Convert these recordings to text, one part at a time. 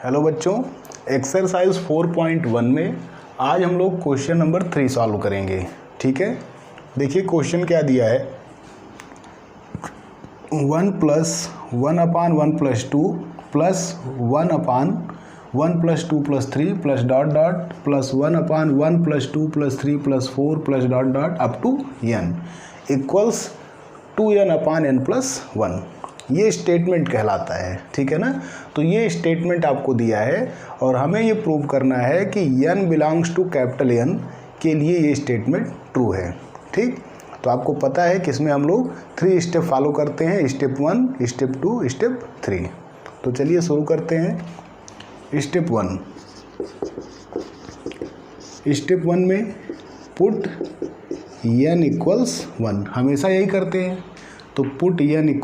Hello बच्चों, exercise 4.1 में आज हम लोग क्वेश्चन नंबर 3 सॉल्व करेंगे। ठीक है, देखिए क्वेश्चन क्या दिया है। 1 + 1/1 + 2 + 1/1 + 2 + 3 + + 1/1 + 2 + 3 + 4 + up to n equals 2n/n+1 ये स्टेटमेंट कहलाता है। ठीक है ना, तो ये स्टेटमेंट आपको दिया है और हमें ये प्रूव करना है कि n belongs to capital N के लिए ये स्टेटमेंट ट्रू है। ठीक, तो आपको पता है कि इसमें हम लोग 3 स्टेप फॉलो करते हैं, स्टेप 1, स्टेप 2, स्टेप 3। तो चलिए शुरू करते हैं। स्टेप 1, स्टेप 1 में पुट n = 1, हमेशा यही करते हैं। तो पुट n =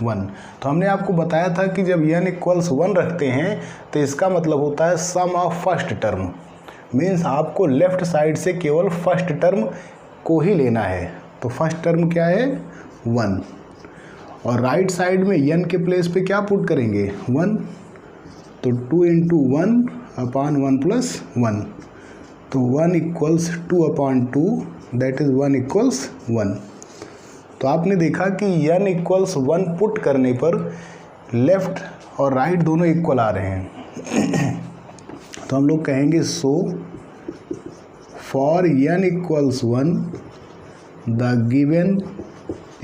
1। तो हमने आपको बताया था कि जब n = 1 रखते हैं तो इसका मतलब होता है सम ऑफ फर्स्ट टर्म, मीन्स आपको लेफ्ट साइड से केवल फर्स्ट टर्म को ही लेना है। तो फर्स्ट टर्म क्या है 1, और राइट साइड में n के प्लेस पे क्या पुट करेंगे 1, तो 2 × 1/1 + 1, तो 1 = 2/2, दैट इज़ 1 = 1। तो आपने देखा कि n = 1 पुट करने पर लेफ्ट और राइट दोनों इक्वल आ रहे हैं। तो हम लोग कहेंगे so for n = 1 the given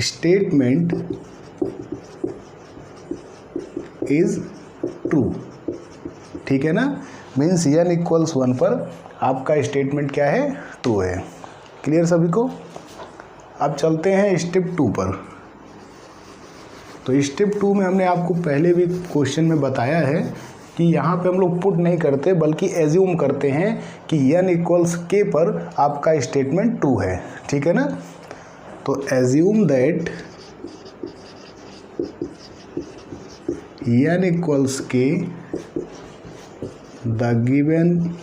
statement is true. ठीक है ना, मीन्स n = 1 पर आपका स्टेटमेंट क्या है, ट्रू है। क्लियर सभी को। अब चलते हैं स्टेप 2 पर। तो स्टेप 2 में हमने आपको पहले भी क्वेश्चन में बताया है कि यहाँ पे हम लोग पुट नहीं करते बल्कि एज्यूम करते हैं कि n = k पर आपका स्टेटमेंट ट्रू है। ठीक है ना, तो assume that n = k the given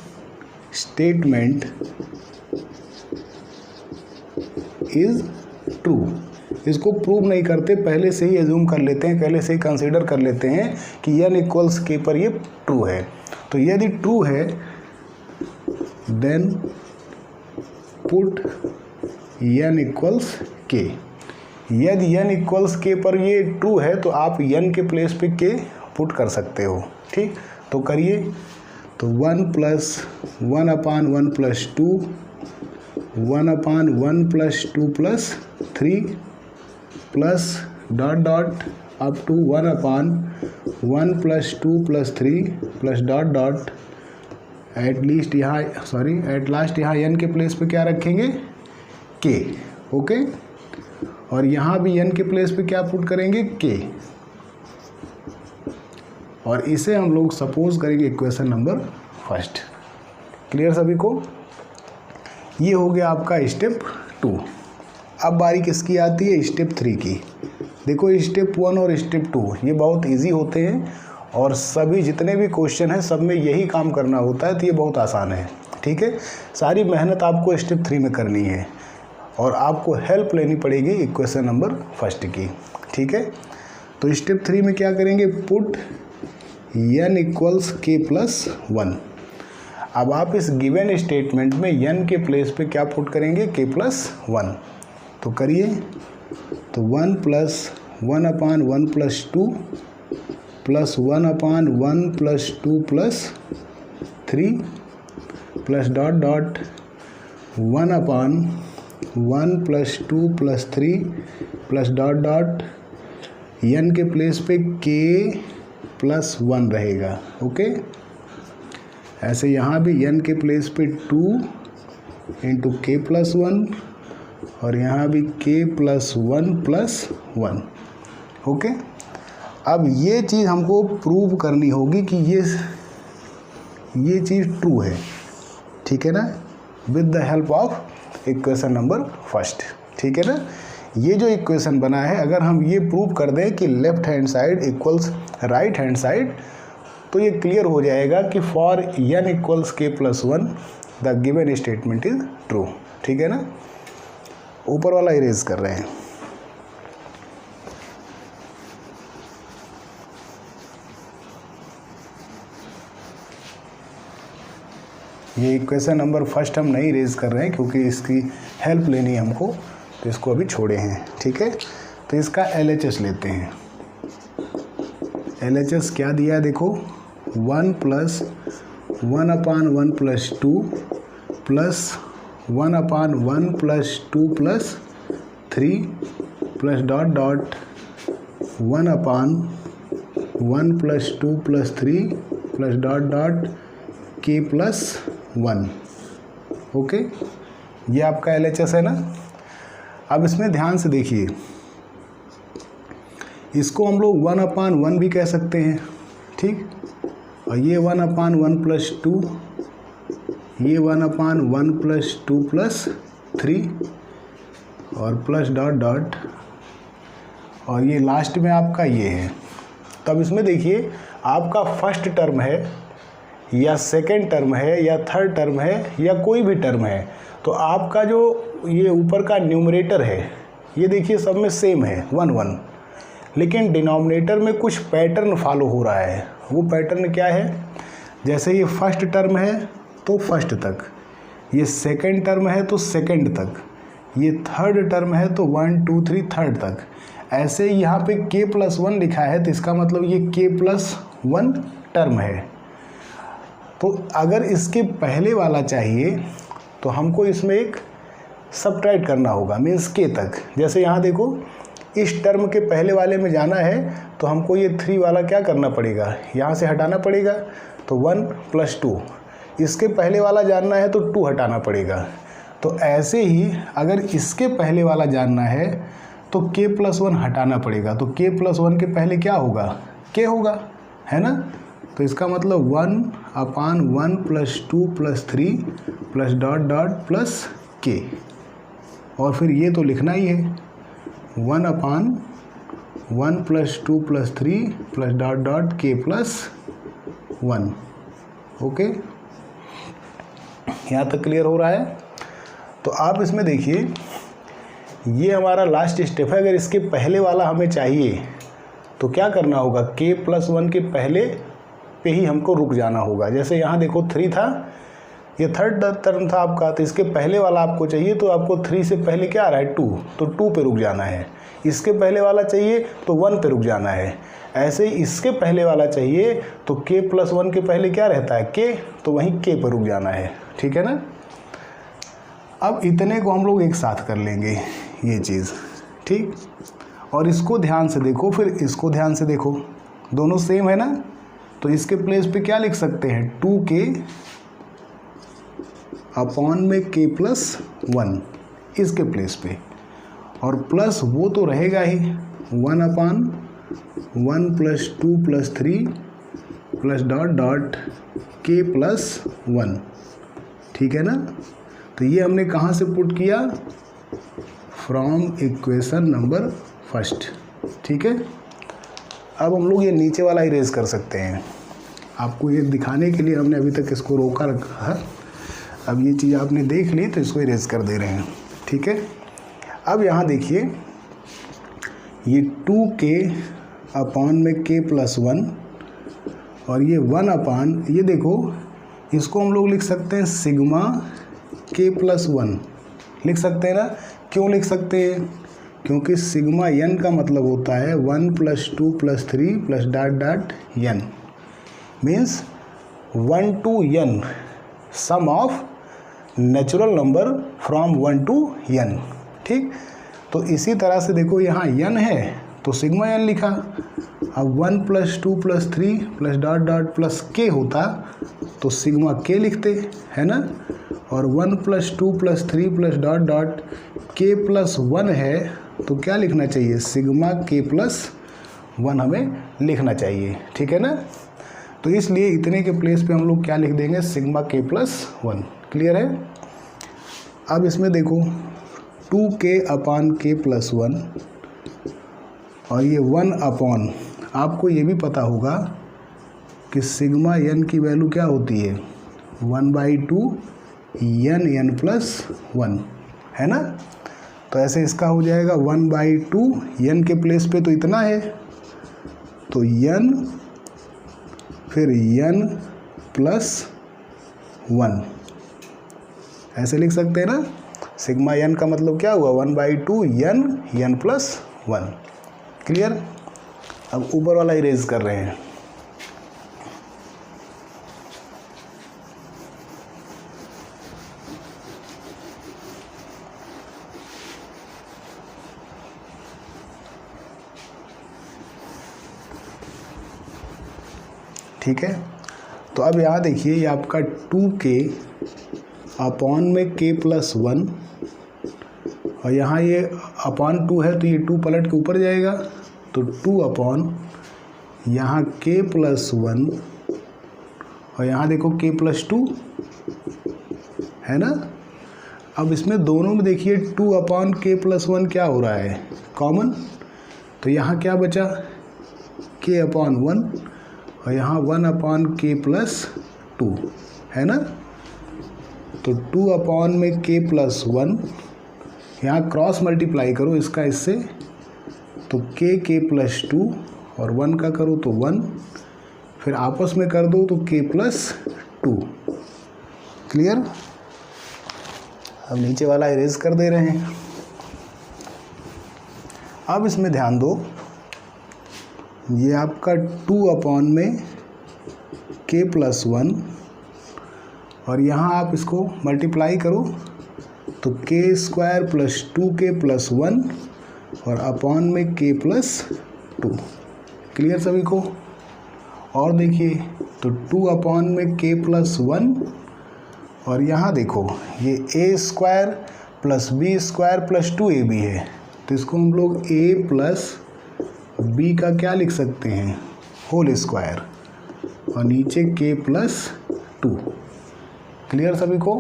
statement is true. इसको प्रूव नहीं करते, पहले से ही एज्यूम कर लेते हैं, पहले से ही कंसीडर कर लेते हैं कि n = k पर ये ट्रू है। तो यदि ट्रू है देन पुट n = k। यदि n = k पर ये ट्रू है तो आप n के प्लेस पे k पुट कर सकते हो। ठीक, तो करिए। तो 1 + 1/1 + 2 1/1 + 2 + 3 plus ... up to 1/1 + 2 + 3 plus ... at last यहाँ n के प्लेस पे क्या रखेंगे k। ओके, और यहाँ भी n के प्लेस पे क्या पुट करेंगे k, और इसे हम लोग सपोज करेंगे इक्वेशन नंबर 1। क्लियर सभी को। ये हो गया आपका स्टेप 2। अब बारी किसकी आती है, स्टेप 3 की। देखो स्टेप 1 और स्टेप 2 ये बहुत इजी होते हैं और सभी जितने भी क्वेश्चन हैं सब में यही काम करना होता है, तो ये बहुत आसान है। ठीक है, सारी मेहनत आपको स्टेप 3 में करनी है और आपको हेल्प लेनी पड़ेगी इक्वेशन नंबर 1 की। ठीक है, तो स्टेप 3 में क्या करेंगे, पुट n = k + 1। अब आप इस गिवन स्टेटमेंट में n के प्लेस पे क्या पुट करेंगे, k + 1। तो करिए। तो 1 + 1/1 + 2 + 1/1 + 2 + 3 प्लस ... 1/1 + 2 + 3 प्लस ... n के प्लेस पे k + 1 रहेगा। ओके, ऐसे यहाँ भी n के प्लेस पे 2 × k + 1 और यहाँ भी k + 1 + 1। ओके, अब ये चीज़ हमको प्रूव करनी होगी कि ये चीज़ ट्रू है। ठीक है ना, with the help of equation number 1। ठीक है ना, ये जो इक्वेशन बना है अगर हम ये प्रूव कर दें कि left hand side equals right hand side, तो ये क्लियर हो जाएगा कि for n = k + 1 the given statement is true. ठीक है ना, ऊपर वाला इरेज कर रहे हैं। ये इक्वेशन नंबर फर्स्ट हम नहीं रेज कर रहे हैं क्योंकि इसकी हेल्प लेनी है हमको, तो इसको अभी छोड़े हैं, ठीक है। तो इसका LHS लेते हैं। LHS क्या दिया है देखो, 1 + 1/1 + 2 plus 1/1 + 2 + 3 plus dot dot 1/1 + 2 + 3 plus dot dot k + 1। Okay, ये आपका LHS है ना। अब इसमें ध्यान से देखिए, इसको हम लोग 1/1 भी कह सकते हैं, ठीक। और ये 1/1 + 2, ये 1/1 + 2 + 3 और प्लस डॉट डॉट, और ये लास्ट में आपका ये है। तब इसमें देखिए आपका फर्स्ट टर्म है या सेकेंड टर्म है या थर्ड टर्म है या कोई भी टर्म है, तो आपका जो ये ऊपर का न्यूमरेटर है ये देखिए सब में सेम है 1 1, लेकिन डिनोमिनेटर में कुछ पैटर्न फॉलो हो रहा है। वो पैटर्न क्या है, जैसे ये फर्स्ट टर्म है तो फर्स्ट तक, ये सेकेंड टर्म है तो सेकेंड तक, ये थर्ड टर्म है तो 1 2 3 थर्ड तक। ऐसे यहाँ पे k + 1 लिखा है तो इसका मतलब ये k + 1 टर्म है। तो अगर इसके पहले वाला चाहिए तो हमको इसमें एक सबट्रैक्ट करना होगा, मीन्स k तक। जैसे यहाँ देखो, इस टर्म के पहले वाले में जाना है तो हमको ये 3 वाला क्या करना पड़ेगा, यहाँ से हटाना पड़ेगा, तो 1 + 2। इसके पहले वाला जानना है तो 2 हटाना पड़ेगा। तो ऐसे ही अगर इसके पहले वाला जानना है तो k + 1 हटाना पड़ेगा। तो k + 1 के पहले क्या होगा, k होगा, है ना। तो इसका मतलब 1/1 + 2 + 3 plus dot dot plus k, और फिर ये तो लिखना ही है 1/1 + 2 + 3 plus dot dot k + 1। Okay, यहाँ तक क्लियर हो रहा है। तो आप इसमें देखिए, ये हमारा लास्ट स्टेप है। अगर इसके पहले वाला हमें चाहिए तो क्या करना होगा, k + 1 के पहले पे ही हमको रुक जाना होगा। जैसे यहाँ देखो 3 था, ये थर्ड टर्म था आपका, तो इसके पहले वाला आपको चाहिए तो आपको 3 से पहले क्या आ रहा है 2, तो 2 पे रुक जाना है। इसके पहले वाला चाहिए तो 1 पे रुक जाना है। ऐसे ही इसके पहले वाला चाहिए तो k + 1 के पहले क्या रहता है k, तो वहीं k पर रुक जाना है, ठीक है ना। अब इतने को हम लोग एक साथ कर लेंगे ये चीज़, ठीक। और इसको ध्यान से देखो, फिर इसको ध्यान से देखो, दोनों सेम है ना। तो इसके प्लेस पे क्या लिख सकते हैं, 2k अपॉन में k + 1 इसके प्लेस पे, और प्लस वो तो रहेगा ही 1/1 + 2 + 3 प्लस डॉट डॉट k + 1, ठीक है ना। तो ये हमने कहाँ से पुट किया, फ्रॉम इक्वेशन नंबर फर्स्ट, ठीक है। अब हम लोग ये नीचे वाला इरेज कर सकते हैं। आपको ये दिखाने के लिए हमने अभी तक इसको रोका रखा है। अब ये चीज़ आपने देख ली तो इसको इरेज कर दे रहे हैं, ठीक है। अब यहाँ देखिए, ये 2k अपॉन में k + 1 और ये 1/, ये देखो इसको हम लोग लिख सकते हैं सिग्मा k + 1 लिख सकते हैं ना। क्यों लिख सकते हैं, क्योंकि सिग्मा n का मतलब होता है 1 + 2 + 3 plus dot dot n, means 1 to n, sum of natural number from 1 to n, ठीक। तो इसी तरह से देखो यहाँ n है तो सिग्मा n लिखा। अब 1 + 2 + 3 plus dot dot plus k होता तो सिग्मा k लिखते, है ना। और 1 + 2 + 3 प्लस डॉट डॉट k + 1 है तो क्या लिखना चाहिए, सिग्मा k + 1 हमें लिखना चाहिए, ठीक है ना। तो इसलिए इतने के प्लेस पे हम लोग क्या लिख देंगे, सिग्मा k + 1। क्लियर है। अब इसमें देखो 2k अपॉन k + 1 और ये 1/, आपको ये भी पता होगा कि सिग्मा n की वैल्यू क्या होती है 1/2 n + 1, है ना। तो ऐसे इसका हो जाएगा 1/2 n के प्लेस पे तो इतना है, तो n फिर n + 1, ऐसे लिख सकते हैं ना, सिग्मा एन का मतलब क्या हुआ 1/2 एन प्लस 1। क्लियर। अब ऊपर वाला इरेज कर रहे हैं। ठीक है, तो अब यहाँ देखिए ये आपका 2k अपॉन में k प्लस 1, और यहाँ ये अपॉन 2 है तो ये 2 पलट के ऊपर जाएगा, तो 2 अपॉन यहाँ k प्लस 1, और यहाँ देखो k प्लस 2 है ना। अब इसमें दोनों में देखिए 2 अपॉन k प्लस 1 क्या हो रहा है, कॉमन, तो यहाँ क्या बचा k अपॉन 1, और यहाँ 1 अपॉन k प्लस 2 है ना। तो 2 अपॉन में k प्लस 1, यहाँ क्रॉस मल्टीप्लाई करो इसका इससे, तो k प्लस 2 और 1 का करो तो 1, फिर आपस में कर दो तो k प्लस 2। क्लियर। अब नीचे वाला इरेज कर दे रहे हैं। अब इसमें ध्यान दो, ये आपका 2 अपॉन में k प्लस 1, और यहाँ आप इसको मल्टीप्लाई करो तो k square plus 2k plus 1 और अपॉन में k प्लस 2। क्लियर सभी को। और देखिए तो 2 अपॉन में k प्लस 1, और यहाँ देखो ये a square plus b square plus 2ab है, तो इसको हम लोग a प्लस b का क्या लिख सकते हैं, होल स्क्वायर, और नीचे k प्लस 2। क्लियर सभी को।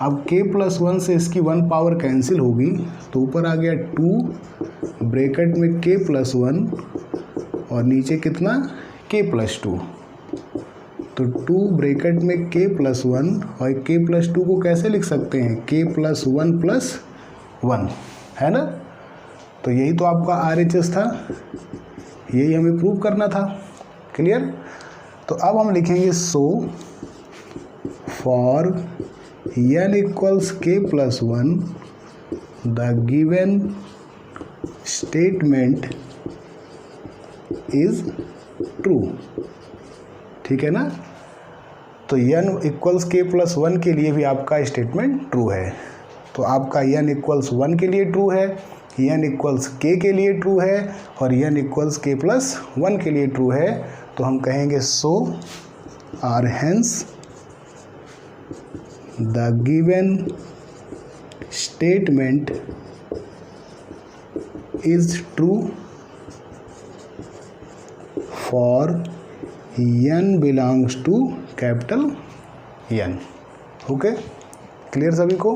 अब k प्लस 1 से इसकी 1 पावर कैंसिल होगी, तो ऊपर आ गया 2 ब्रैकेट में k प्लस 1 और नीचे कितना k प्लस 2, तो 2 ब्रैकेट में k प्लस 1 और k प्लस 2 को कैसे लिख सकते हैं, k प्लस 1 प्लस 1 है ना। तो यही तो आपका RHS था, यही हमें प्रूव करना था। क्लियर। तो अब हम लिखेंगे so for n equals k plus 1 the given statement is true. ठीक है ना। तो n इक्वल्स k प्लस 1 के लिए भी आपका स्टेटमेंट ट्रू है। तो आपका n इक्वल्स 1 के लिए ट्रू है, n इक्वल्स k के लिए ट्रू है, और n इक्वल्स k प्लस 1 के लिए ट्रू है। तो हम कहेंगे so R hence the given statement is true for n belongs to capital N। Okay. Clear सभी को।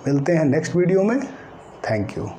मिलते हैं नेक्स्ट वीडियो में। Thank you.